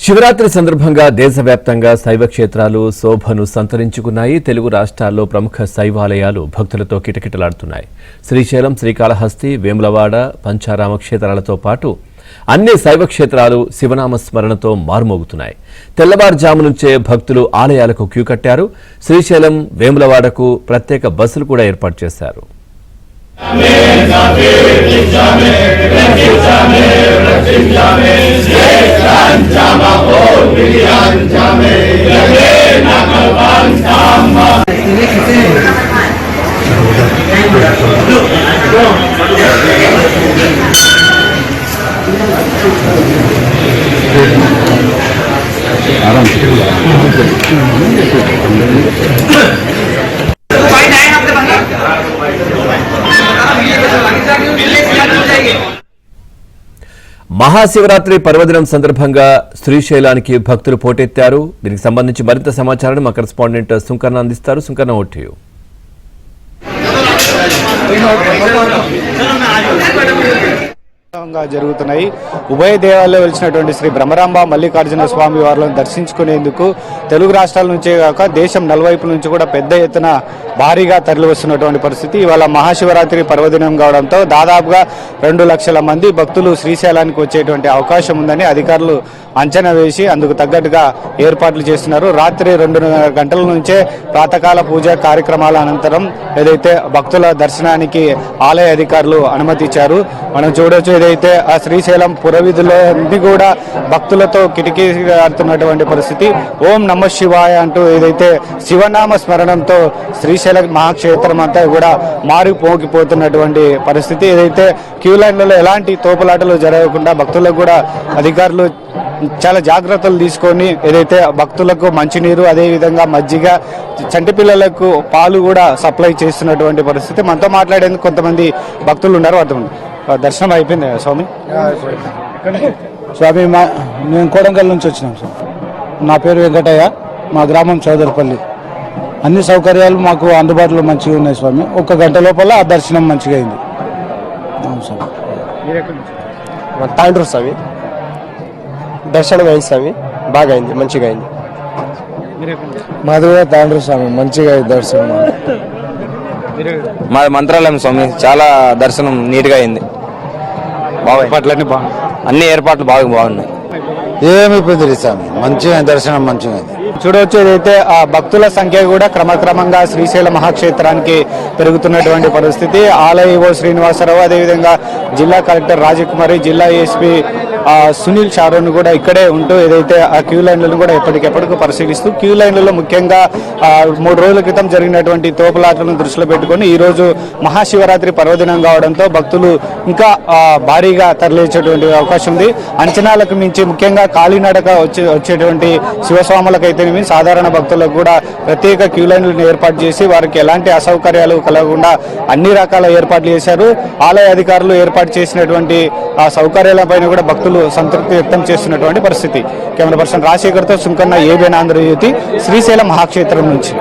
శివరాత్రి సందర్భంగా దేశవ్యాప్తంగా శైవ క్షేత్రాలు శోభను సంతరించుకున్నాయి. తెలుగు రాష్ట్రాల్లో ప్రముఖ శైవాలయాలు భక్తులతో కిటకిటలాడుతున్నాయి. శ్రీశైలం, శ్రీకాళహస్తి, వేములవాడ, పంచారామ క్షేత్రాలతో పాటు అన్ని శైవ క్షేత్రాలు శివనామ స్మరణతో మారుమోగుతున్నాయి. తెల్లవారుజాము నుంచే భక్తులు ఆలయాలకు క్యూ కట్టారు. శ్రీశైలం, వేములవాడకు ప్రత్యేక బస్సులు కూడా ఏర్పాటు చేశారు. మహాశివరాత్రి పర్వదినం సందర్భంగా శ్రీశైలానికి భక్తులు పోటెత్తారు. దీనికి సంబంధించి మరింత సమాచారాన్ని మా కరెస్పాండెంట్ సుంకర్ణ అందిస్తారు. Sunkarna, over to you. జరుగుతున్నాయి. ఉభయ దేవాలయంలో వెలిసినటువంటి శ్రీ బ్రహ్మరాంబ మల్లికార్జున స్వామి వారిని దర్శించుకునేందుకు తెలుగు రాష్ట్రాల నుంచే కాక దేశం నలువైపుల నుంచి కూడా పెద్ద ఎత్తున భారీగా తరలివస్తున్నటువంటి పరిస్థితి. ఇవాళ మహాశివరాత్రి పర్వదినం కావడంతో దాదాపుగా 2 లక్షల మంది భక్తులు శ్రీశైలానికి వచ్చేటువంటి అవకాశం ఉందని అధికారులు అంచనా వేసి అందుకు తగ్గట్టుగా ఏర్పాట్లు చేస్తున్నారు. రాత్రి 2:30 గంటల నుంచే ప్రాతకాల పూజ కార్యక్రమాల అనంతరం ఏదైతే భక్తుల దర్శనానికి ఆలయ అధికారులు అనుమతి ఇచ్చారు. మనం చూడొచ్చు, ఏదైతే ఆ శ్రీశైలం పురవీధుల్లో అన్ని కూడా భక్తులతో కిటకిటలాడుతున్నటువంటి పరిస్థితి. ఓం నమ శివాయ అంటూ ఏదైతే శివనామ స్మరణంతో శ్రీశైల మహాక్షేత్రం అంతా కూడా మారిపోగిపోతున్నటువంటి పరిస్థితి. ఏదైతే క్యూ లైన్లలో ఎలాంటి తోపులాటలు జరగకుండా భక్తులకు కూడా అధికారులు చాలా జాగ్రత్తలు తీసుకొని ఏదైతే భక్తులకు మంచినీరు, అదేవిధంగా మజ్జిగ, చంటి పిల్లలకు పాలు కూడా సప్లై చేస్తున్నటువంటి పరిస్థితి. మనతో మాట్లాడేందుకు కొంతమంది భక్తులు ఉన్నారు. దర్శనం అయిపోయింది స్వామి? స్వామి, మేము కోడంగల్ నుంచి వచ్చినాం సార్. నా పేరు వెంకటయ్య, మా గ్రామం చౌదరిపల్లి. అన్ని సౌకర్యాలు మాకు అందుబాటులో మంచిగా ఉన్నాయి స్వామి. 1 గంట లోపల ఆ దర్శనం మంచిగా అయింది. అవును సార్. తాండ్రు స్వామి దర్శనం అయింది స్వామి, బాగా అయింది, మంచిగా అయింది. మాది కూడా తాండ్రు స్వామి, మంచిగా అయింది దర్శనం. మా మంత్రాలయం స్వామి, చాలా దర్శనం నీట్గా అయింది. అన్ని ఏర్పాట్లు బాగున్నాయి. ఏమి ఇబ్బంది స్వామి, మంచిగా దర్శనం మంచిగా అయింది. చూడవచ్చు, ఏదైతే ఆ భక్తుల సంఖ్య కూడా క్రమక్రమంగా శ్రీశైల మహాక్షేత్రానికి పెరుగుతున్నటువంటి పరిస్థితి. ఆలయ ఈవో శ్రీనివాసరావు, అదేవిధంగా జిల్లా కలెక్టర్ రాజకుమారి, జిల్లా ఎస్పీ సునీల్ షారోన్ కూడా ఇక్కడే ఉంటూ ఏదైతే ఆ క్యూ లైన్లను కూడా ఎప్పటికెప్పటికి పరిశీలిస్తూ క్యూ లైన్లలో ముఖ్యంగా 3 రోజుల క్రితం జరిగినటువంటి తోపులాటలను దృష్టిలో పెట్టుకుని ఈరోజు మహాశివరాత్రి పర్వదినం కావడంతో భక్తులు ఇంకా భారీగా తరలించేటువంటి అవకాశం ఉంది. అంచనాలకు మించి ముఖ్యంగా కాలినడక వచ్చేటువంటి శివస్వాములకైతేనేమి సాధారణ భక్తులకు కూడా ప్రత్యేక క్యూ లైన్లను ఏర్పాటు చేసి వారికి ఎలాంటి అసౌకర్యాలు కలగకుండా అన్ని రకాల ఏర్పాట్లు చేశారు. ఆలయ అధికారులు ఏర్పాటు చేసినటువంటి ఆ సౌకర్యాలపైన కూడా భక్తులు సంతృప్తి వ్యక్తం చేస్తున్నటువంటి పరిస్థితి. కెమెరా పర్సన్ రాజశేఖర్తో సుంకన్న, ఏబిఎన్ ఆంధ్రజ్యోతి, శ్రీశైలం మహాక్షేత్రం నుంచి.